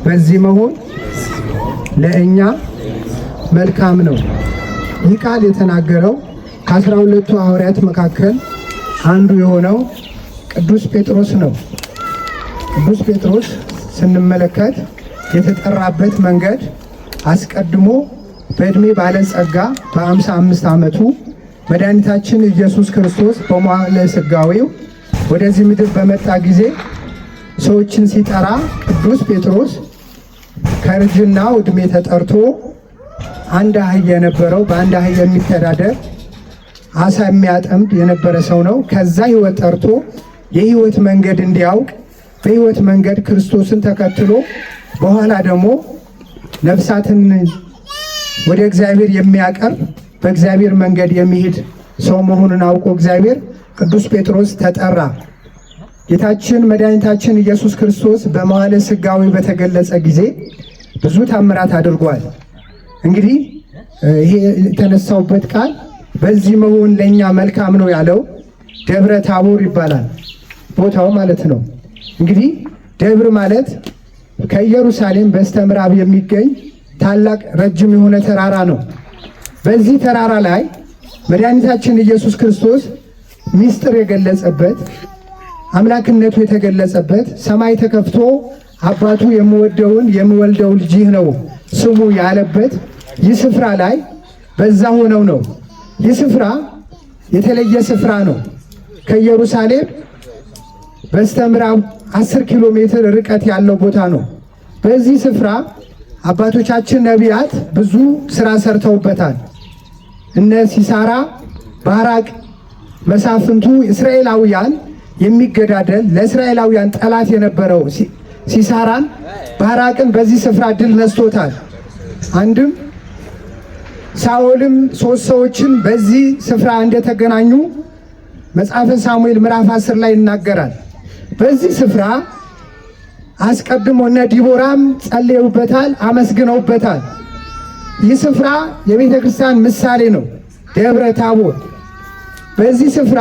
በዚህ መሆን ለእኛ መልካም ነው። ይህ ቃል የተናገረው ከ12ቱ ሐዋርያት መካከል አንዱ የሆነው ቅዱስ ጴጥሮስ ነው። ቅዱስ ጴጥሮስ ስንመለከት የተጠራበት መንገድ አስቀድሞ በዕድሜ ባለጸጋ በ55 ዓመቱ መድኃኒታችን ኢየሱስ ክርስቶስ በመዋዕለ ሥጋዌው ወደዚህ ምድር በመጣ ጊዜ ሰዎችን ሲጠራ ቅዱስ ጴጥሮስ ከእርጅናው ዕድሜ ተጠርቶ አንድ አህያ የነበረው በአንድ አህያ የሚተዳደር አሳ የሚያጠምድ የነበረ ሰው ነው። ከዛ ሕይወት ጠርቶ የሕይወት መንገድ እንዲያውቅ በሕይወት መንገድ ክርስቶስን ተከትሎ በኋላ ደግሞ ነፍሳትን ወደ እግዚአብሔር የሚያቀርብ በእግዚአብሔር መንገድ የሚሄድ ሰው መሆኑን አውቆ እግዚአብሔር ቅዱስ ጴጥሮስ ተጠራ። ጌታችን መድኃኒታችን ኢየሱስ ክርስቶስ በመዋዕለ ሥጋዌ በተገለጸ ጊዜ ብዙ ታምራት አድርጓል። እንግዲህ ይሄ የተነሳውበት ቃል በዚህ መሆን ለእኛ መልካም ነው ያለው ደብረ ታቦር ይባላል ቦታው ማለት ነው። እንግዲህ ደብር ማለት ከኢየሩሳሌም በስተምዕራብ የሚገኝ ታላቅ ረጅም የሆነ ተራራ ነው። በዚህ ተራራ ላይ መድኃኒታችን ኢየሱስ ክርስቶስ ምስጢር የገለጸበት አምላክነቱ የተገለጸበት ሰማይ ተከፍቶ አባቱ የምወልደው ልጅህ ነው ስሙ ያለበት ይህ ስፍራ ላይ በዛ ሆነው ነው። ይህ ስፍራ የተለየ ስፍራ ነው። ከኢየሩሳሌም በስተምዕራብ 10 ኪሎ ሜትር ርቀት ያለው ቦታ ነው። በዚህ ስፍራ አባቶቻችን ነቢያት ብዙ ስራ ሰርተውበታል። እነ ሲሳራ፣ ባራቅ፣ መሳፍንቱ እስራኤላውያን የሚገዳደል ለእስራኤላውያን ጠላት የነበረው ሲሳራን ባራቅን በዚህ ስፍራ ድል ነስቶታል። አንድም ሳኦልም 3 ሰዎችን በዚህ ስፍራ እንደተገናኙ መጽሐፈ ሳሙኤል ምዕራፍ 10 ላይ ይናገራል። በዚህ ስፍራ አስቀድሞ እነ ዲቦራም ጸልየውበታል፣ አመስግነውበታል። ይህ ስፍራ የቤተ ክርስቲያን ምሳሌ ነው፣ ደብረ ታቦር። በዚህ ስፍራ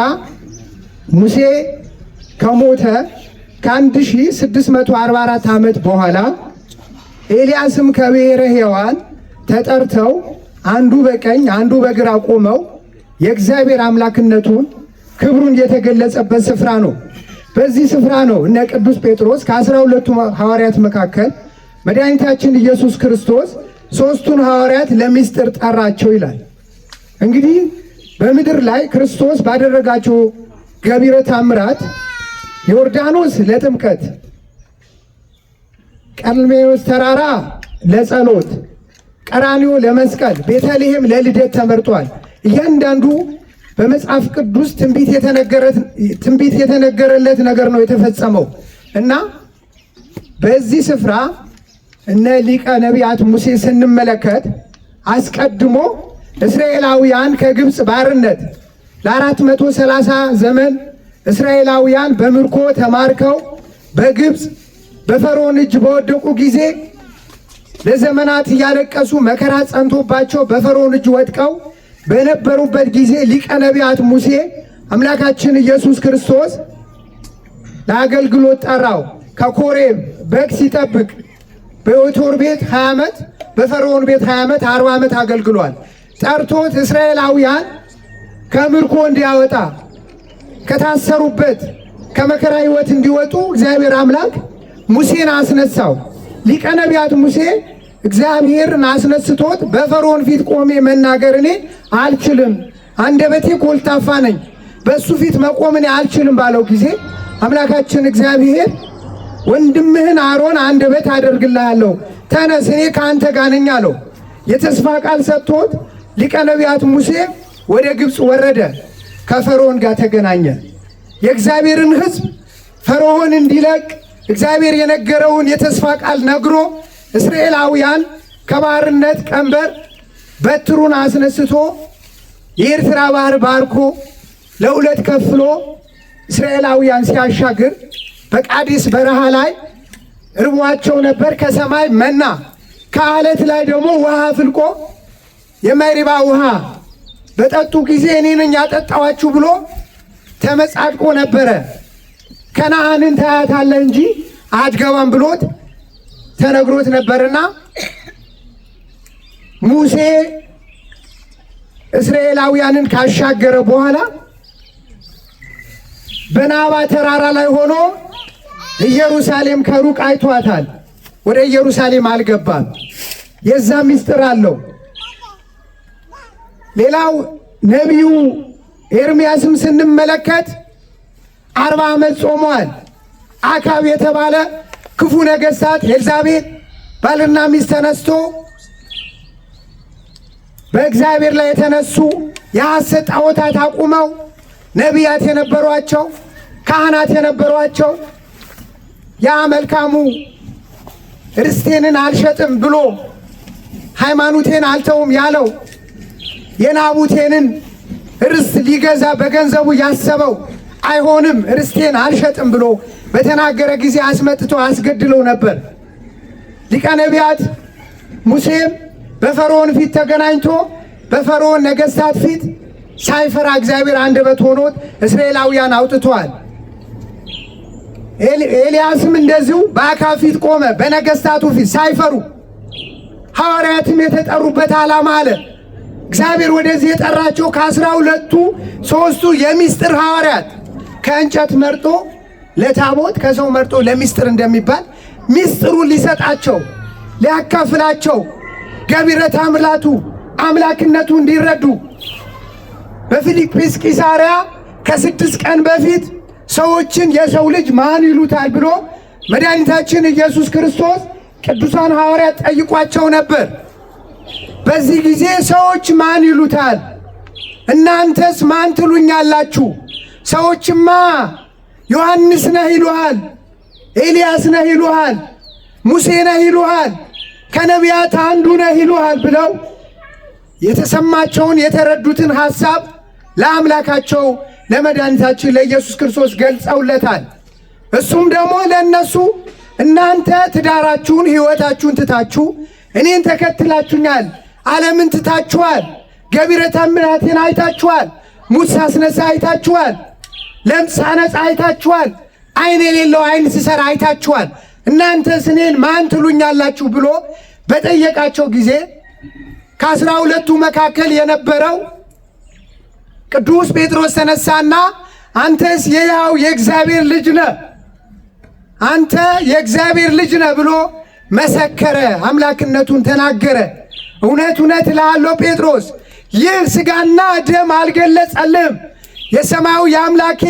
ሙሴ ከሞተ ከ1644 ዓመት በኋላ ኤልያስም ከብሔረ ሕያዋን ተጠርተው አንዱ በቀኝ አንዱ በግራ ቆመው የእግዚአብሔር አምላክነቱን ክብሩን የተገለጸበት ስፍራ ነው። በዚህ ስፍራ ነው እነ ቅዱስ ጴጥሮስ ከ12ቱ ሐዋርያት መካከል መድኃኒታችን ኢየሱስ ክርስቶስ 3ቱን ሐዋርያት ለምስጢር ጠራቸው ይላል። እንግዲህ በምድር ላይ ክርስቶስ ባደረጋቸው ገቢረ ታምራት ዮርዳኖስ ለጥምቀት፣ ቀርሜሎስ ተራራ ለጸሎት፣ ቀራንዮ ለመስቀል፣ ቤተልሔም ለልደት ተመርጧል። እያንዳንዱ በመጽሐፍ ቅዱስ ትንቢት የተነገረለት ነገር ነው የተፈጸመው እና በዚህ ስፍራ እነ ሊቀ ነቢያት ሙሴ ስንመለከት አስቀድሞ እስራኤላውያን ከግብፅ ባርነት ለ430 ዘመን እስራኤላውያን በምርኮ ተማርከው በግብፅ በፈርዖን እጅ በወደቁ ጊዜ ለዘመናት እያለቀሱ መከራ ጸንቶባቸው በፈርዖን እጅ ወድቀው በነበሩበት ጊዜ ሊቀ ነቢያት ሙሴ አምላካችን ኢየሱስ ክርስቶስ ለአገልግሎት ጠራው። ከኮሬብ በግ ሲጠብቅ በዮቶር ቤት 20 ዓመት በፈርዖን ቤት 20 ዓመት 40 ዓመት አገልግሏል። ጠርቶት እስራኤላውያን ከምርኮ እንዲያወጣ ከታሰሩበት ከመከራ ሕይወት እንዲወጡ እግዚአብሔር አምላክ ሙሴን አስነሳው። ሊቀ ነቢያት ሙሴ እግዚአብሔርን አስነስቶት በፈርዖን ፊት ቆሜ መናገር እኔ አልችልም፣ አንደበቴ ኮልታፋ ነኝ፣ በእሱ ፊት መቆም እኔ አልችልም ባለው ጊዜ አምላካችን እግዚአብሔር ወንድምህን አሮን አንደበት አደርግልሃለሁ፣ ተነስ እኔ ከአንተ ጋር ነኝ አለው። የተስፋ ቃል ሰጥቶት ሊቀ ነቢያት ሙሴ ወደ ግብፅ ወረደ፣ ከፈርዖን ጋር ተገናኘ። የእግዚአብሔርን ሕዝብ ፈርዖን እንዲለቅ እግዚአብሔር የነገረውን የተስፋ ቃል ነግሮ እስራኤላውያን ከባርነት ቀንበር በትሩን አስነስቶ የኤርትራ ባህር ባርኮ ለሁለት ከፍሎ እስራኤላውያን ሲያሻግር በቃዴስ በረሃ ላይ እርቧቸው ነበር። ከሰማይ መና ከአለት ላይ ደግሞ ውሃ ፍልቆ የማይሪባ ውሃ በጠጡ ጊዜ እኔ ነኝ ያጠጣዋችሁ ብሎ ተመጻድቆ ነበረ። ከነዓንን ታያታለህ እንጂ አትገባም ብሎት ተነግሮት ነበርና ሙሴ እስራኤላውያንን ካሻገረ በኋላ በናባ ተራራ ላይ ሆኖ ኢየሩሳሌም ከሩቅ አይቷታል። ወደ ኢየሩሳሌም አልገባም። የዛ ምስጢር አለው። ሌላው ነቢዩ ኤርምያስም ስንመለከት 40 ዓመት ጾሟል። አካብ የተባለ ክፉ ነገሥታት ኤልዛቤል ባልና ሚስት ተነስቶ በእግዚአብሔር ላይ የተነሱ የሐሰት ጣዖታት አቁመው ነቢያት የነበሯቸው ካህናት የነበሯቸው ያ መልካሙ ርስቴንን አልሸጥም ብሎ ሃይማኖቴን አልተውም ያለው የናቡቴንን ርስት ሊገዛ በገንዘቡ ያሰበው አይሆንም ርስቴን አልሸጥም ብሎ በተናገረ ጊዜ አስመጥቶ አስገድለው ነበር። ሊቀ ነቢያት ሙሴም በፈርዖን ፊት ተገናኝቶ በፈርዖን ነገሥታት ፊት ሳይፈራ እግዚአብሔር አንደበት ሆኖት እስራኤላውያን አውጥቷል። ኤልያስም እንደዚሁ በአካብ ፊት ቆመ፣ በነገሥታቱ ፊት ሳይፈሩ። ሐዋርያትም የተጠሩበት ዓላማ አለ። እግዚአብሔር ወደዚህ የጠራቸው ከ12ቱ 3ቱ የሚስጥር ሐዋርያት ከእንጨት መርጦ ለታቦት ከሰው መርጦ ለሚስጥር እንደሚባል ሚስጥሩን ሊሰጣቸው ሊያካፍላቸው ገቢረ ተአምራቱ አምላክነቱ እንዲረዱ በፊልጵስ ቂሳርያ ከ6 ቀን በፊት ሰዎችን የሰው ልጅ ማን ይሉታል ብሎ መድኃኒታችን ኢየሱስ ክርስቶስ ቅዱሳን ሐዋርያት ጠይቋቸው ነበር። በዚህ ጊዜ ሰዎች ማን ይሉታል? እናንተስ ማን ትሉኛላችሁ? ሰዎችማ ዮሐንስ ነህ ይሉሃል፣ ኤልያስ ነህ ይሉሃል፣ ሙሴ ነህ ይሉሃል፣ ከነቢያት አንዱ ነህ ይሉሃል ብለው የተሰማቸውን የተረዱትን ሐሳብ ለአምላካቸው ለመድኃኒታችን ለኢየሱስ ክርስቶስ ገልጸውለታል። እሱም ደግሞ ለእነሱ እናንተ ትዳራችሁን ሕይወታችሁን ትታችሁ እኔን ተከትላችሁኛል፣ ዓለምን ትታችኋል፣ ገቢረ ተአምራቴን አይታችኋል፣ ሙት ሳስነሳ አይታችኋል፣ ለምጽ ሳነጻ አይታችኋል፣ ዓይን የሌለው ዓይን ስሰራ አይታችኋል፣ እናንተስ እኔን ማን ትሉኛላችሁ ብሎ በጠየቃቸው ጊዜ ከ12ቱ መካከል የነበረው ቅዱስ ጴጥሮስ ተነሳና አንተስ የሕያው የእግዚአብሔር ልጅ ነህ፣ አንተ የእግዚአብሔር ልጅ ነህ ብሎ መሰከረ፣ አምላክነቱን ተናገረ። እውነት እውነት እልሃለሁ ጴጥሮስ ይህ ሥጋና ደም አልገለጸልህም የሰማዩ የአምላኬ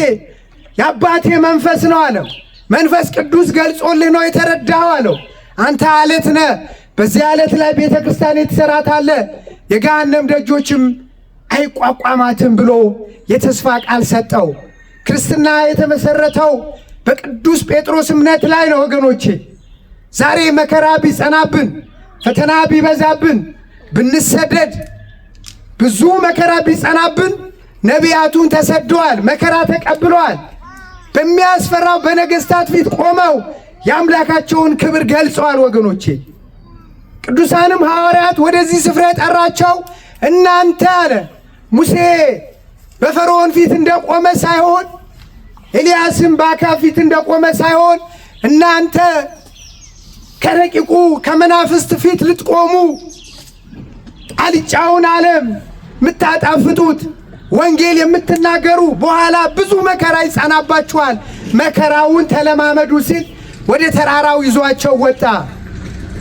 የአባቴ መንፈስ ነው አለው። መንፈስ ቅዱስ ገልጾልህ ነው የተረዳኸው አለው። አንተ አለት ነህ፣ በዚህ አለት ላይ ቤተ ክርስቲያን ትሠራታለህ፣ የገሃነም ደጆችም አይቋቋማትም ብሎ የተስፋ ቃል ሰጠው። ክርስትና የተመሰረተው በቅዱስ ጴጥሮስ እምነት ላይ ነው ወገኖቼ። ዛሬ መከራ ቢጸናብን፣ ፈተና ቢበዛብን፣ ብንሰደድ፣ ብዙ መከራ ቢጸናብን ነቢያቱን ተሰደዋል፣ መከራ ተቀብለዋል። በሚያስፈራው በነገሥታት ፊት ቆመው የአምላካቸውን ክብር ገልጸዋል ወገኖቼ። ቅዱሳንም ሐዋርያት ወደዚህ ስፍራ የጠራቸው እናንተ አለ ሙሴ በፈርዖን ፊት እንደቆመ ሳይሆን ኤልያስም በአካብ ፊት እንደቆመ ሳይሆን እናንተ ከረቂቁ ከመናፍስት ፊት ልትቆሙ ጣልጫውን ዓለም የምታጣፍጡት ወንጌል የምትናገሩ በኋላ ብዙ መከራ ይጸናባችኋል፣ መከራውን ተለማመዱ ሲል ወደ ተራራው ይዟቸው ወጣ።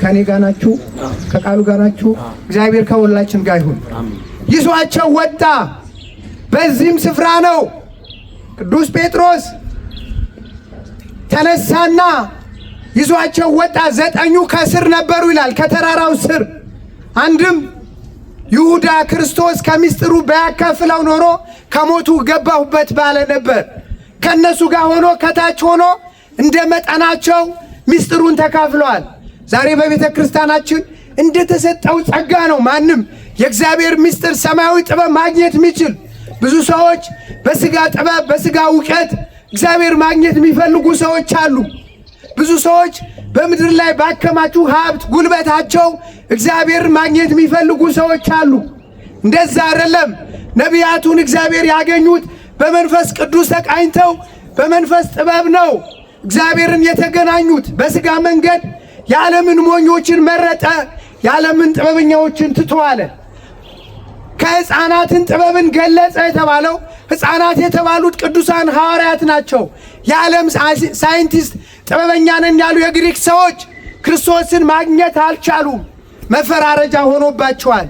ከኔ ጋር ናችሁ? ከቃሉ ጋር ናችሁ? እግዚአብሔር ከሁላችን ጋር ይሁን። ይዟቸው ወጣ። በዚህም ስፍራ ነው ቅዱስ ጴጥሮስ ተነሳና ይዟቸው ወጣ። 9 ከስር ነበሩ ይላል፣ ከተራራው ስር። አንድም ይሁዳ ክርስቶስ ከምስጢሩ ባያካፍለው ኖሮ ከሞቱ ገባሁበት ባለ ነበር። ከነሱ ጋር ሆኖ ከታች ሆኖ እንደ መጠናቸው ምስጢሩን ተካፍለዋል። ዛሬ በቤተ ክርስቲያናችን እንደተሰጠው ጸጋ ነው ማንም የእግዚአብሔር ምስጢር ሰማያዊ ጥበብ ማግኘት የሚችል። ብዙ ሰዎች በስጋ ጥበብ በስጋ እውቀት እግዚአብሔር ማግኘት የሚፈልጉ ሰዎች አሉ። ብዙ ሰዎች በምድር ላይ ባከማቹ ሀብት ጉልበታቸው እግዚአብሔር ማግኘት የሚፈልጉ ሰዎች አሉ። እንደዛ አይደለም። ነቢያቱን እግዚአብሔር ያገኙት በመንፈስ ቅዱስ ተቃኝተው በመንፈስ ጥበብ ነው እግዚአብሔርን የተገናኙት። በስጋ መንገድ የዓለምን ሞኞችን መረጠ፣ የዓለምን ጥበበኛዎችን ትቶ አለ። ከሕፃናትን ጥበብን ገለጸ የተባለው ሕፃናት የተባሉት ቅዱሳን ሐዋርያት ናቸው። የዓለም ሳይንቲስት ጥበበኛ ነን ያሉ የግሪክ ሰዎች ክርስቶስን ማግኘት አልቻሉም፣ መፈራረጃ ሆኖባቸዋል።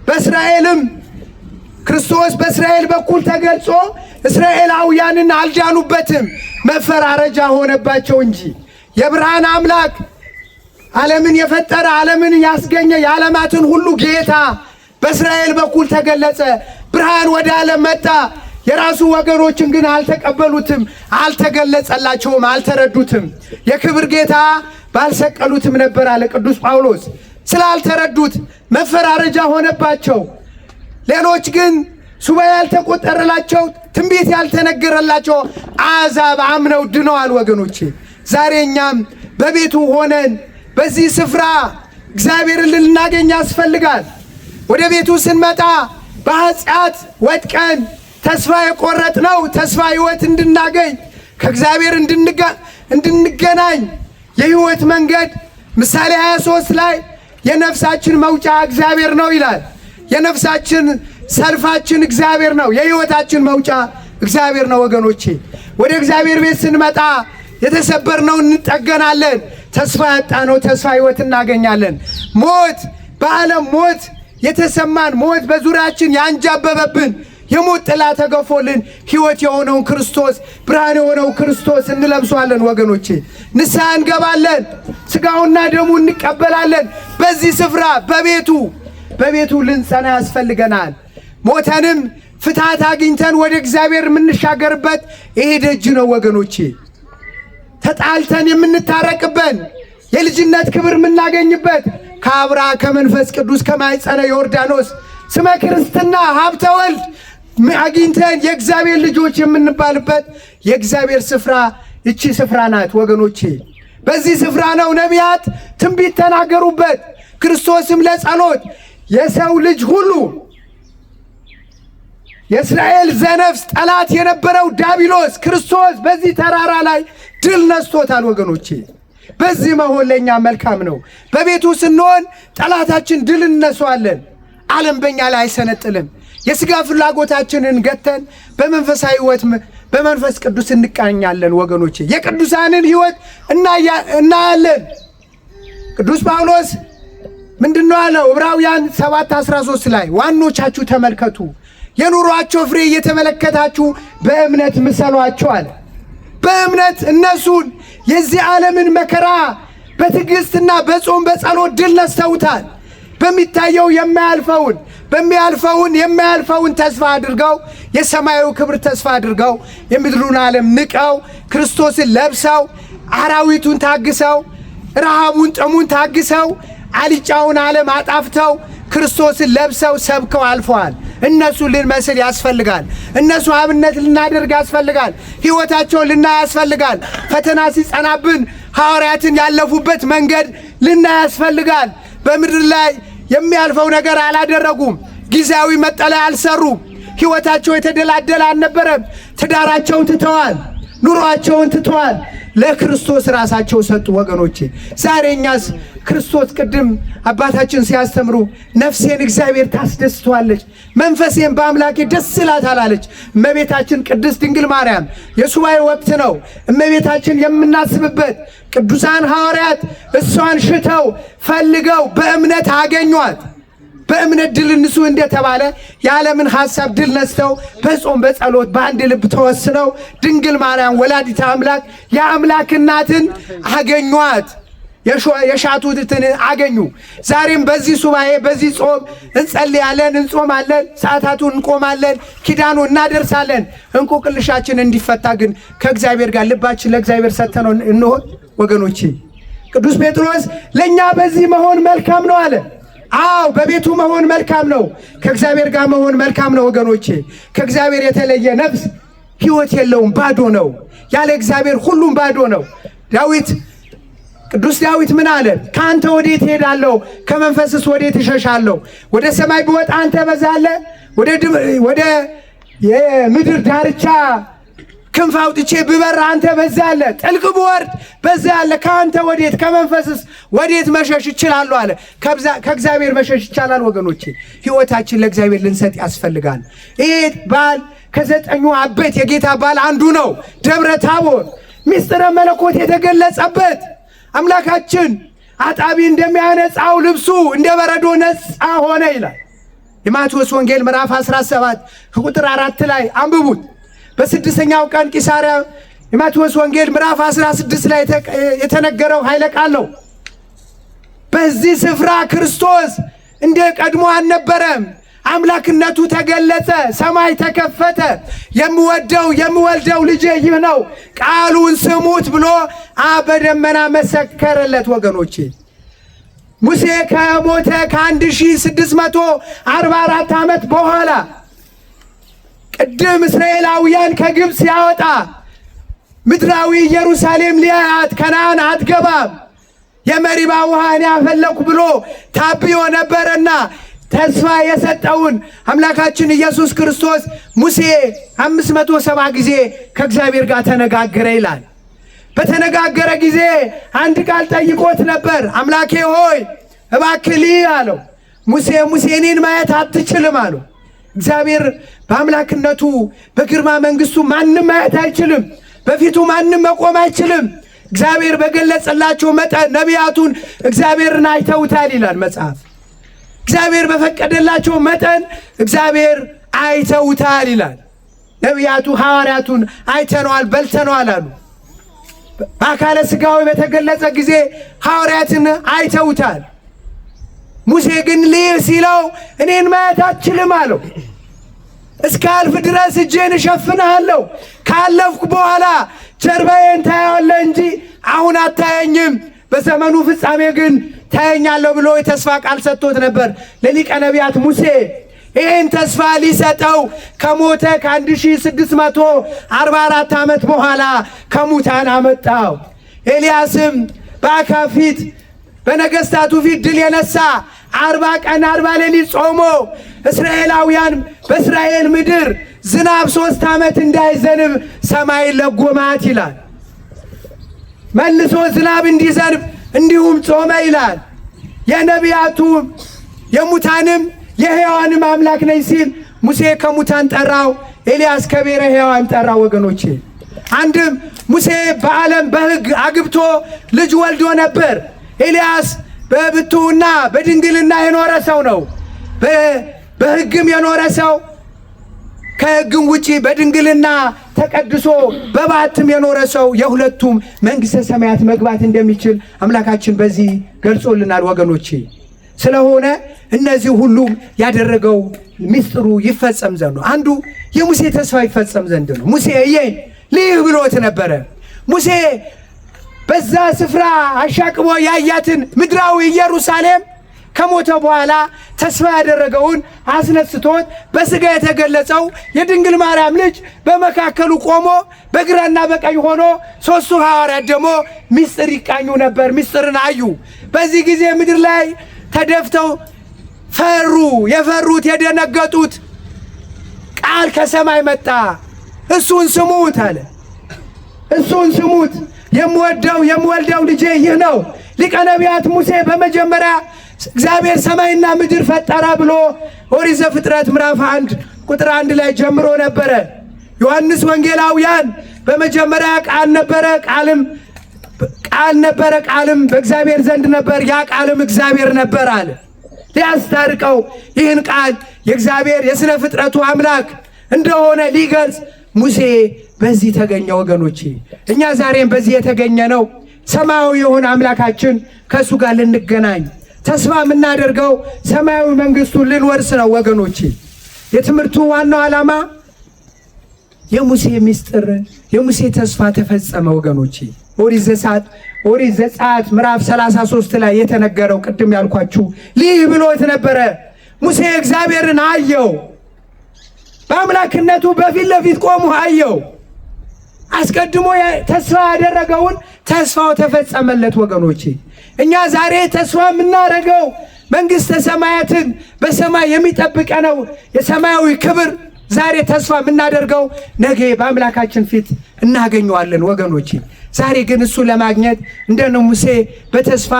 በእስራኤልም ክርስቶስ በእስራኤል በኩል ተገልጾ እስራኤላውያንን አልዳኑበትም፣ መፈራረጃ ሆነባቸው እንጂ የብርሃን አምላክ ዓለምን የፈጠረ ዓለምን ያስገኘ የዓለማትን ሁሉ ጌታ በእስራኤል በኩል ተገለጸ። ብርሃን ወደ ዓለም መጣ። የራሱ ወገኖችን ግን አልተቀበሉትም፣ አልተገለጸላቸውም፣ አልተረዱትም። የክብር ጌታ ባልሰቀሉትም ነበር አለ ቅዱስ ጳውሎስ። ስላልተረዱት መፈራረጃ ሆነባቸው። ሌሎች ግን ሱባኤ ያልተቆጠረላቸው ትንቢት ያልተነገረላቸው አሕዛብ አምነው ድነዋል። ወገኖቼ ዛሬ እኛም በቤቱ ሆነን በዚህ ስፍራ እግዚአብሔርን ልናገኝ ያስፈልጋል። ወደ ቤቱ ስንመጣ በኃጢአት ወድቀን ተስፋ የቆረጥነው ተስፋ ሕይወት እንድናገኝ ከእግዚአብሔር እንድንገናኝ የሕይወት መንገድ ምሳሌ 23 ላይ የነፍሳችን መውጫ እግዚአብሔር ነው ይላል። የነፍሳችን ሰልፋችን እግዚአብሔር ነው። የሕይወታችን መውጫ እግዚአብሔር ነው። ወገኖቼ ወደ እግዚአብሔር ቤት ስንመጣ የተሰበርነው እንጠገናለን። ተስፋ ያጣነው ተስፋ ሕይወት እናገኛለን። ሞት በዓለም ሞት የተሰማን ሞት በዙሪያችን ያንጃበበብን የሞት ጥላ ተገፎልን ሕይወት የሆነውን ክርስቶስ ብርሃን የሆነው ክርስቶስ እንለብሷለን። ወገኖቼ ንስሐ እንገባለን፣ ሥጋውና ደሙ እንቀበላለን። በዚህ ስፍራ በቤቱ ልንጸና ያስፈልገናል። ሞተንም ፍትሐት አግኝተን ወደ እግዚአብሔር የምንሻገርበት ይሄ ደጅ ነው። ወገኖቼ ተጣልተን የምንታረቅበት የልጅነት ክብር የምናገኝበት ከአብራ ከመንፈስ ቅዱስ ከማኅፀነ ዮርዳኖስ ስመ ክርስትና ሀብተ ወልድ አግኝተን የእግዚአብሔር ልጆች የምንባልበት የእግዚአብሔር ስፍራ እቺ ስፍራ ናት። ወገኖቼ በዚህ ስፍራ ነው ነቢያት ትንቢት ተናገሩበት። ክርስቶስም ለጸሎት የሰው ልጅ ሁሉ የእስራኤል ዘነፍስ ጠላት የነበረው ዲያብሎስ ክርስቶስ በዚህ ተራራ ላይ ድል ነስቶታል። ወገኖቼ በዚህ መሆን ለእኛ መልካም ነው። በቤቱ ስንሆን ጠላታችን ድል እነሷለን። ዓለም በእኛ ላይ አይሰነጥልም። የሥጋ ፍላጎታችንን ገተን በመንፈሳዊ ሕይወት በመንፈስ ቅዱስ እንቃኛለን። ወገኖቼ የቅዱሳንን ሕይወት እናያለን። ቅዱስ ጳውሎስ ምንድነው ያለው? ዕብራውያን 7:13 ላይ ዋኖቻችሁ ተመልከቱ፣ የኑሯቸው ፍሬ እየተመለከታችሁ በእምነት ምሰሏቸው አለ። በእምነት እነሱን የዚህ ዓለምን መከራ በትዕግሥትና በጾም በጸሎት ድል ነስተውታል። በሚታየው የማያልፈውን ተስፋ አድርገው የሰማዩ ክብር ተስፋ አድርገው የምድሩን ዓለም ንቀው ክርስቶስን ለብሰው አራዊቱን ታግሰው ረሃቡን ጥሙን ታግሰው አልጫውን ዓለም አጣፍተው ክርስቶስን ለብሰው ሰብከው አልፈዋል። እነሱ ልንመስል ያስፈልጋል። እነሱ አብነት ልናደርግ ያስፈልጋል። ሕይወታቸውን ልናይ ያስፈልጋል። ፈተና ሲጸናብን ሐዋርያትን ያለፉበት መንገድ ልናይ ያስፈልጋል። በምድር ላይ የሚያልፈው ነገር አላደረጉም። ጊዜያዊ መጠለያ አልሰሩም። ሕይወታቸው የተደላደለ አልነበረም። ትዳራቸውን ትተዋል። ኑሯቸውን ትተዋል። ለክርስቶስ ራሳቸው ሰጡ። ወገኖቼ ዛሬ እኛስ ክርስቶስ ቅድም አባታችን ሲያስተምሩ ነፍሴን እግዚአብሔር ታስደስተዋለች፣ መንፈሴን በአምላኬ ደስ ይላታል አለች እመቤታችን ቅድስት ድንግል ማርያም። የሱባኤ ወቅት ነው። እመቤታችን የምናስብበት ቅዱሳን ሐዋርያት እሷን ሽተው ፈልገው በእምነት አገኟት። በእምነት ድል እንሱ እንደተባለ የዓለምን ሐሳብ ድል ነስተው በጾም በጸሎት በአንድ ልብ ተወስነው ድንግል ማርያም ወላዲተ አምላክ የአምላክ እናትን አገኟት። የሻቱትን አገኙ። ዛሬም በዚህ ሱባኤ በዚህ ጾም እንጸልያለን፣ እንጾማለን፣ ሰዓታቱን እንቆማለን፣ ኪዳኑ እናደርሳለን። እንቆቅልሻችን እንዲፈታ ግን ከእግዚአብሔር ጋር ልባችን ለእግዚአብሔር ሰጥተነው እንሆን። ወገኖቼ ቅዱስ ጴጥሮስ ለእኛ በዚህ መሆን መልካም ነው አለ። አዎ በቤቱ መሆን መልካም ነው። ከእግዚአብሔር ጋር መሆን መልካም ነው። ወገኖቼ ከእግዚአብሔር የተለየ ነፍስ ሕይወት የለውም፣ ባዶ ነው። ያለ እግዚአብሔር ሁሉም ባዶ ነው። ቅዱስ ዳዊት ምን አለ? ከአንተ ወዴት እሄዳለሁ? ከመንፈስስ ወዴት እሸሻለሁ? ወደ ሰማይ ብወጣ አንተ በዛለህ፣ ወደ የምድር ዳርቻ ክንፍ አውጥቼ ብበር አንተ በዛ አለ፣ ጥልቅ ብወርድ በዛ አለ። ከአንተ ወዴት ከመንፈስስ ወዴት መሸሽ እችላለሁ አለ። ከእግዚአብሔር መሸሽ ይቻላል ወገኖቼ? ሕይወታችን ለእግዚአብሔር ልንሰጥ ያስፈልጋል። ይሄ በዓል ከ9ኙ አበይት የጌታ በዓል አንዱ ነው። ደብረ ታቦር ምስጢረ መለኮት የተገለጸበት አምላካችን አጣቢ እንደሚያነጻው ልብሱ እንደ በረዶ ነጻ ሆነ ይላል። የማቴዎስ ወንጌል ምዕራፍ 17 ቁጥር 4 ላይ አንብቡት። በስድስተኛው ቀን ቂሳርያ የማቴዎስ ወንጌል ምዕራፍ 16 ላይ የተነገረው ኃይለ ቃል ነው። በዚህ ስፍራ ክርስቶስ እንደ ቀድሞ አልነበረም። አምላክነቱ ተገለጸ፣ ሰማይ ተከፈተ። የምወልደው ልጄ ይህ ነው፣ ቃሉን ስሙት ብሎ አብ በደመና መሰከረለት። ወገኖቼ ሙሴ ከሞተ ከ1644 ዓመት በኋላ ቅድም እስራኤላውያን ከግብፅ ያወጣ ምድራዊ ኢየሩሳሌም ሊያያት ከነዓን አትገባም የመሪባ ውሃን ያፈለኩ ብሎ ታብዮ ነበረና ተስፋ የሰጠውን አምላካችን ኢየሱስ ክርስቶስ ሙሴ 570 ጊዜ ከእግዚአብሔር ጋር ተነጋገረ ይላል። በተነጋገረ ጊዜ አንድ ቃል ጠይቆት ነበር። አምላኬ ሆይ እባክህ ልይ አለው። ሙሴ እኔን ማየት አትችልም አለው። እግዚአብሔር በአምላክነቱ በግርማ መንግስቱ ማንም ማየት አይችልም፣ በፊቱ ማንም መቆም አይችልም። እግዚአብሔር በገለጸላቸው መጠን ነቢያቱን እግዚአብሔርን አይተውታል ይላል መጽሐፍ። እግዚአብሔር በፈቀደላቸው መጠን እግዚአብሔር አይተውታል ይላል። ነቢያቱ ሐዋርያቱን አይተነዋል በልተነዋል አሉ። በአካለ ሥጋዊ በተገለጸ ጊዜ ሐዋርያትን አይተውታል። ሙሴ ግን ልይ ሲለው እኔን ማየት አትችልም አለው። እስካልፍ ድረስ እጄን እሸፍንሃለሁ፣ ካለፍኩ በኋላ ጀርባዬን ታየዋለህ እንጂ አሁን አታየኝም፣ በዘመኑ ፍጻሜ ግን ታየኛለሁ ብሎ የተስፋ ቃል ሰጥቶት ነበር ለሊቀ ነቢያት ሙሴ። ይህን ተስፋ ሊሰጠው ከሞተ ከ1644 ዓመት በኋላ ከሙታን አመጣው። ኤልያስም በአካብ ፊት በነገሥታቱ ፊት ድል የነሳ 40 ቀን 40 ሌሊት ጾሞ እስራኤላውያን በእስራኤል ምድር ዝናብ 3 ዓመት እንዳይዘንብ ሰማይ ለጎማት ይላል። መልሶ ዝናብ እንዲዘንብ እንዲሁም ጾመ ይላል። የነቢያቱ የሙታንም የሕያዋንም አምላክ ነኝ ሲል ሙሴ ከሙታን ጠራው፣ ኤልያስ ከብሔረ ሕያዋን ጠራው። ወገኖቼ አንድም ሙሴ በዓለም በሕግ አግብቶ ልጅ ወልዶ ነበር። ኤልያስ በብቱና በድንግልና የኖረ ሰው ነው። በሕግም የኖረ ሰው ከሕግም ውጪ በድንግልና ተቀድሶ በባትም የኖረ ሰው የሁለቱም መንግሥተ ሰማያት መግባት እንደሚችል አምላካችን በዚህ ገልጾልናል ወገኖቼ። ስለሆነ እነዚህ ሁሉም ያደረገው ምስጢሩ ይፈጸም ዘንድ ነው። አንዱ የሙሴ ተስፋ ይፈጸም ዘንድ ነው። ሙሴ እየኝ ልይህ ብሎት ነበረ። ሙሴ በዛ ስፍራ አሻቅቦ ያያትን ምድራዊ ኢየሩሳሌም ከሞተ በኋላ ተስፋ ያደረገውን አስነስቶት በሥጋ የተገለጸው የድንግል ማርያም ልጅ በመካከሉ ቆሞ በግራና በቀኝ ሆኖ ሦስቱ ሐዋርያት ደግሞ ምስጢር ይቃኙ ነበር፣ ምስጢርን አዩ። በዚህ ጊዜ ምድር ላይ ተደፍተው ፈሩ። የፈሩት የደነገጡት ቃል ከሰማይ መጣ። እሱን ስሙት አለ። እሱን ስሙት፣ የምወልደው ልጄ ይህ ነው። ሊቀ ነቢያት ሙሴ በመጀመሪያ እግዚአብሔር ሰማይና ምድር ፈጠረ ብሎ ኦሪት ዘፍጥረት ምዕራፍ 1 ቁጥር 1 ላይ ጀምሮ ነበረ። ዮሐንስ ወንጌላውያን በመጀመሪያ ቃል ነበረ፣ ቃልም በእግዚአብሔር ዘንድ ነበር፣ ያ ቃልም እግዚአብሔር ነበር አለ። ሊያስታርቀው ይህን ቃል የእግዚአብሔር የሥነ ፍጥረቱ አምላክ እንደሆነ ሊገልጽ ሙሴ በዚህ ተገኘ። ወገኖቼ እኛ ዛሬም በዚህ የተገኘ ነው ሰማያዊ የሆነ አምላካችን ከእሱ ጋር ልንገናኝ ተስፋ የምናደርገው ሰማያዊ መንግሥቱን ልንወርስ ነው። ወገኖቼ የትምህርቱ ዋናው ዓላማ የሙሴ ምስጢር የሙሴ ተስፋ ተፈጸመ። ወገኖቼ ኦሪት ዘጸአት ምዕራፍ 33 ላይ የተነገረው ቅድም ያልኳችሁ ልይ ብሎት ነበረ። ሙሴ እግዚአብሔርን አየው፣ በአምላክነቱ በፊት ለፊት ቆሞ አየው። አስቀድሞ ተስፋ ያደረገውን ተስፋው ተፈጸመለት። ወገኖቼ እኛ ዛሬ ተስፋ የምናደርገው መንግሥተ ሰማያትን በሰማይ የሚጠብቀነው የሰማያዊ ክብር ዛሬ ተስፋ የምናደርገው ነገ በአምላካችን ፊት እናገኘዋለን ወገኖቼ። ዛሬ ግን እሱ ለማግኘት እንደነ ሙሴ በተስፋ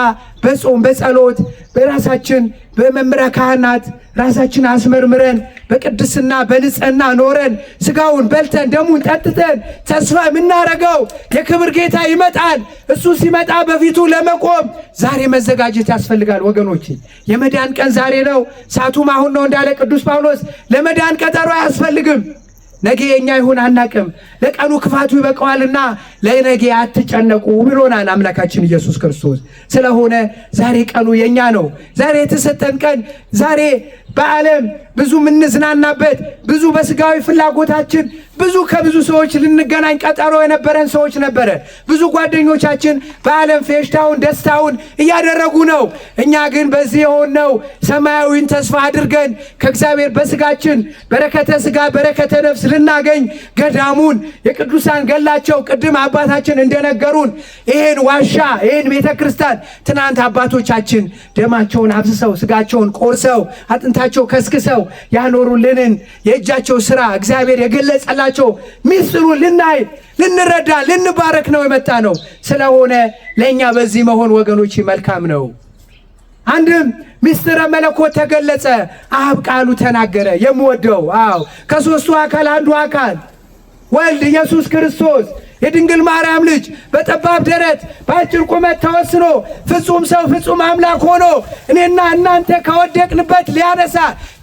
በጾም በጸሎት በራሳችን በመምራ ካህናት ራሳችን አስመርምረን በቅድስና በንጽህና ኖረን ስጋውን በልተን ደሙን ጠጥተን ተስፋ የምናረገው የክብር ጌታ ይመጣል። እሱ ሲመጣ በፊቱ ለመቆም ዛሬ መዘጋጀት ያስፈልጋል ወገኖቼ። የመዳን ቀን ዛሬ ነው፣ ሰዓቱም አሁን ነው እንዳለ ቅዱስ ጳውሎስ። ለመዳን ቀጠሮ አያስፈልግም። ነገ የኛ ይሁን አናቅም፣ ለቀኑ ክፋቱ ይበቃዋልና ለነገ አትጨነቁ ብሎናል አምላካችን ኢየሱስ ክርስቶስ። ስለሆነ ዛሬ ቀኑ የኛ ነው። ዛሬ የተሰጠን ቀን ዛሬ በዓለም ብዙ የምንዝናናበት ብዙ በስጋዊ ፍላጎታችን ብዙ ከብዙ ሰዎች ልንገናኝ ቀጠሮ የነበረን ሰዎች ነበረ። ብዙ ጓደኞቻችን በዓለም ፌሽታውን ደስታውን እያደረጉ ነው። እኛ ግን በዚህ የሆነው ሰማያዊን ተስፋ አድርገን ከእግዚአብሔር በስጋችን በረከተ ስጋ በረከተ ነፍስ ልናገኝ ገዳሙን የቅዱሳን ገላቸው ቅድም አባታችን እንደነገሩን ይሄን ዋሻ ይሄን ቤተ ክርስቲያን ትናንት አባቶቻችን ደማቸውን አፍስሰው ስጋቸውን ቆርሰው አጥንታቸው ከስክሰው ያኖሩልንን የእጃቸው ስራ እግዚአብሔር የገለጸላቸው ሚስጥሩን ልናይ ልንረዳ ልንባረክ ነው የመጣ ነው። ስለሆነ ለእኛ በዚህ መሆን ወገኖች መልካም ነው። አንድም ሚስጥረ መለኮት ተገለጸ። አብ ቃሉ ተናገረ። የምወደው ከሦስቱ አካል አንዱ አካል ወልድ ኢየሱስ ክርስቶስ የድንግል ማርያም ልጅ በጠባብ ደረት በአጭር ቁመት ተወስኖ ፍጹም ሰው ፍጹም አምላክ ሆኖ እኔና እናንተ ከወደቅንበት ሊያነሳ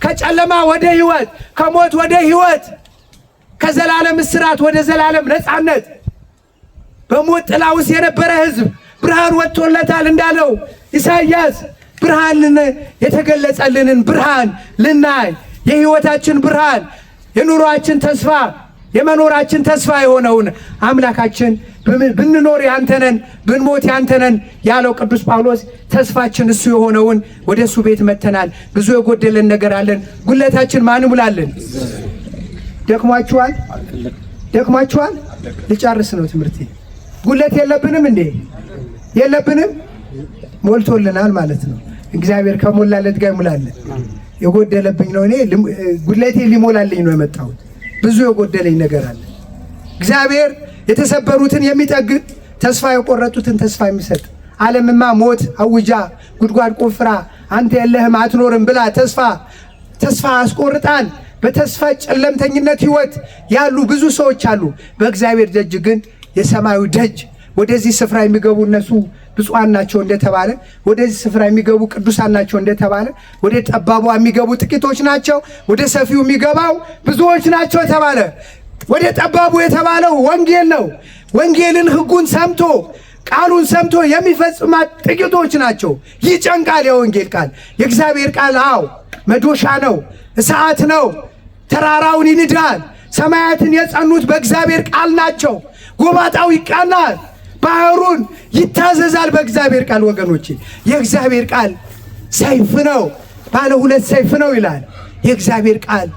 ከጨለማ ወደ ሕይወት ከሞት ወደ ሕይወት ከዘላለም እስራት ወደ ዘላለም ነፃነት በሞት ጥላ ውስጥ የነበረ ሕዝብ ብርሃን ወጥቶለታል እንዳለው ኢሳይያስ ብርሃን የተገለጸልንን ብርሃን ልናይ የሕይወታችን ብርሃን የኑሯችን ተስፋ የመኖራችን ተስፋ የሆነውን አምላካችን ብንኖር ያንተነን ብንሞት ያንተነን ያለው ቅዱስ ጳውሎስ ተስፋችን እሱ የሆነውን ወደ እሱ ቤት መተናል። ብዙ የጎደለን ነገር አለን። ጉለታችን ማን ሙላልን? ደክሟችኋል? ደክሟችኋል? ልጨርስ ነው ትምህርቴ። ጉለት የለብንም እንዴ? የለብንም? ሞልቶልናል ማለት ነው። እግዚአብሔር ከሞላለት ጋር ይሙላልን። የጎደለብኝ ነው እኔ ጉለቴ ሊሞላልኝ ነው የመጣሁት። ብዙ የጎደለኝ ነገር አለ። እግዚአብሔር የተሰበሩትን የሚጠግን ተስፋ የቆረጡትን ተስፋ የሚሰጥ ዓለምማ ሞት አውጃ ጉድጓድ ቆፍራ አንተ የለህም አትኖርም ብላ ተስፋ አስቆርጣን በተስፋ ጨለምተኝነት ሕይወት ያሉ ብዙ ሰዎች አሉ። በእግዚአብሔር ደጅ ግን የሰማዩ ደጅ ወደዚህ ስፍራ የሚገቡ እነሱ ብፁዓን ናቸው እንደተባለ ወደዚህ ስፍራ የሚገቡ ቅዱሳን ናቸው እንደተባለ ወደ ጠባቧ የሚገቡ ጥቂቶች ናቸው፣ ወደ ሰፊው የሚገባው ብዙዎች ናቸው ተባለ። ወደ ጠባቡ የተባለው ወንጌል ነው። ወንጌልን ሕጉን ሰምቶ ቃሉን ሰምቶ የሚፈጽማት ጥቂቶች ናቸው። ይጨንቃል። የወንጌል ቃል የእግዚአብሔር ቃል መዶሻ ነው፣ እሳት ነው፣ ተራራውን ይንዳል። ሰማያትን የጸኑት በእግዚአብሔር ቃል ናቸው። ጎባጣው ይቃናል፣ ባህሩን ይታዘዛል በእግዚአብሔር ቃል። ወገኖቼ የእግዚአብሔር ቃል ሰይፍ ነው፣ ባለ ሁለት ሰይፍ ነው ይላል። የእግዚአብሔር ቃል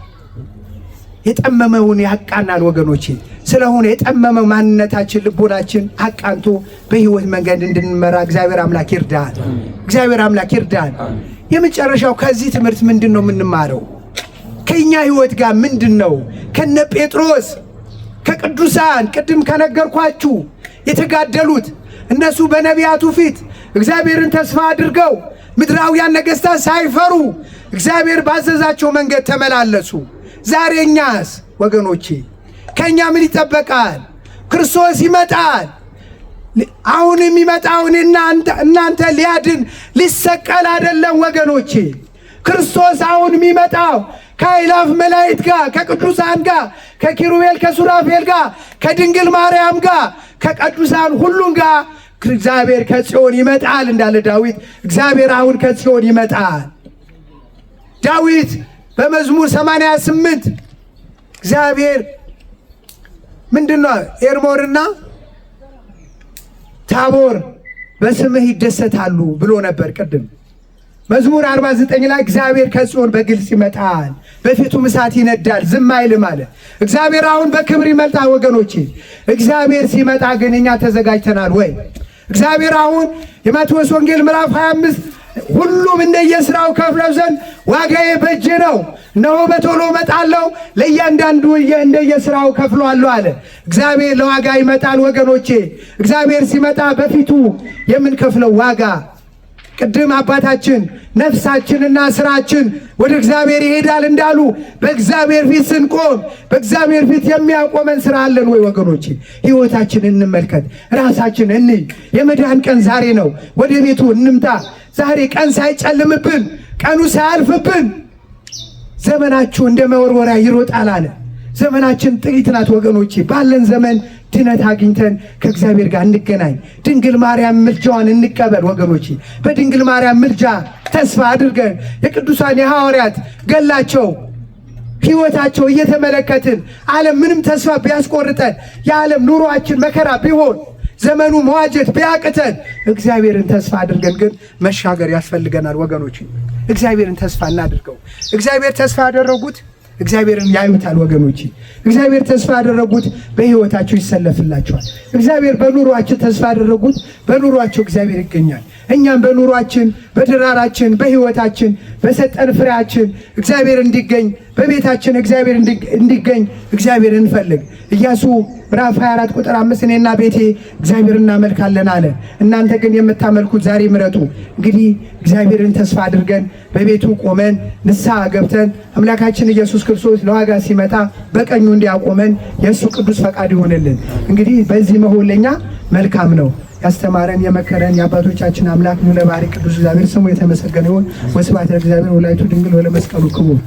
የጠመመውን ያቃናል ወገኖቼ። ስለሆነ የጠመመው ማንነታችን ልቦናችን አቃንቶ በሕይወት መንገድ እንድንመራ እግዚአብሔር አምላክ ይርዳል። እግዚአብሔር አምላክ ይርዳል። የመጨረሻው ከዚህ ትምህርት ምንድን ነው የምንማረው? ከኛ ሕይወት ጋር ምንድን ነው? ከነ ጴጥሮስ ከቅዱሳን ቅድም ከነገርኳችሁ የተጋደሉት እነሱ በነቢያቱ ፊት እግዚአብሔርን ተስፋ አድርገው ምድራውያን ነገሥታት ሳይፈሩ እግዚአብሔር ባዘዛቸው መንገድ ተመላለሱ። ዛሬ እኛስ ወገኖቼ ከኛ ምን ይጠበቃል? ክርስቶስ ይመጣል። አሁን የሚመጣውን እናንተ ሊያድን ሊሰቀል አይደለም ወገኖቼ። ክርስቶስ አሁን የሚመጣው ከአእላፍ መላእክት ጋር ከቅዱሳን ጋር ከኪሩቤል ከሱራፌል ጋር ከድንግል ማርያም ጋር ከቅዱሳን ሁሉም ጋር እግዚአብሔር ከጽዮን ይመጣል እንዳለ ዳዊት። እግዚአብሔር አሁን ከጽዮን ይመጣል። ዳዊት በመዝሙር 88 እግዚአብሔር ምንድነው ኤርሞርና ታቦር በስምህ ይደሰታሉ ብሎ ነበር ቅድም። መዝሙር 49 ላይ እግዚአብሔር ከጽዮን በግልጽ ይመጣል፣ በፊቱም እሳት ይነዳል፣ ዝም አይልም አለ። እግዚአብሔር አሁን በክብር ይመጣል ወገኖቼ። እግዚአብሔር ሲመጣ ግን እኛ ተዘጋጅተናል ወይ? እግዚአብሔር አሁን የማቴዎስ ወንጌል ምዕራፍ 25 ሁሉም ሁሉም እንደየሥራው ከፍለው ዘንድ ዋጋዬ በእጄ ነው። እነሆ በቶሎ እመጣለሁ፣ ለእያንዳንዱ እንደየሥራው ከፍሏለሁ አለ። እግዚአብሔር ለዋጋ ይመጣል ወገኖቼ። እግዚአብሔር ሲመጣ በፊቱ የምንከፍለው ዋጋ ቅድም አባታችን ነፍሳችንና ስራችን ወደ እግዚአብሔር ይሄዳል እንዳሉ በእግዚአብሔር ፊት ስንቆም በእግዚአብሔር ፊት የሚያቆመን ስራ አለን ወይ ወገኖቼ? ሕይወታችንን እንመልከት፣ ራሳችን እንይ። የመዳን ቀን ዛሬ ነው። ወደ ቤቱ እንምጣ ዛሬ፣ ቀን ሳይጨልምብን፣ ቀኑ ሳያልፍብን። ዘመናችሁ እንደ መወርወሪያ ይሮጣል አለ። ዘመናችን ጥቂት ናት ወገኖቼ። ባለን ዘመን ድነት አግኝተን ከእግዚአብሔር ጋር እንገናኝ። ድንግል ማርያም ምልጃዋን እንቀበል ወገኖቼ። በድንግል ማርያም ምልጃ ተስፋ አድርገን የቅዱሳን የሐዋርያት ገላቸው ሕይወታቸው እየተመለከትን ዓለም ምንም ተስፋ ቢያስቆርጠን፣ የዓለም ኑሯችን መከራ ቢሆን፣ ዘመኑ መዋጀት ቢያቅተን፣ እግዚአብሔርን ተስፋ አድርገን ግን መሻገር ያስፈልገናል ወገኖቼ። እግዚአብሔርን ተስፋ እናድርገው። እግዚአብሔር ተስፋ ያደረጉት እግዚአብሔርን ያዩታል ወገኖቼ። እግዚአብሔር ተስፋ ያደረጉት በሕይወታቸው ይሰለፍላቸዋል። እግዚአብሔር በኑሯችን ተስፋ ያደረጉት በኑሯቸው እግዚአብሔር ይገኛል። እኛም በኑሯችን፣ በድራራችን፣ በሕይወታችን፣ በሰጠን ፍሬያችን እግዚአብሔር እንዲገኝ፣ በቤታችን እግዚአብሔር እንዲገኝ እግዚአብሔር እንፈልግ። ኢያሱ ምዕራፍ 24 ቁጥር 5 እኔና ቤቴ እግዚአብሔር እናመልካለን አለ። እናንተ ግን የምታመልኩት ዛሬ ምረጡ። እንግዲህ እግዚአብሔርን ተስፋ አድርገን በቤቱ ቆመን ንስሐ ገብተን አምላካችን ኢየሱስ ክርስቶስ ለዋጋ ሲመጣ በቀኙ እንዲያቆመን የእሱ ቅዱስ ፈቃድ ይሆንልን። እንግዲህ በዚህ መሆን ለኛ መልካም ነው። ያስተማረን የመከረን የአባቶቻችን አምላክ ሙሉ ባሪ ቅዱስ እግዚአብሔር ስሙ የተመሰገነ ይሁን። ወስብሐት ለእግዚአብሔር ወለወላዲቱ ድንግል ወለመስቀሉ ክቡር።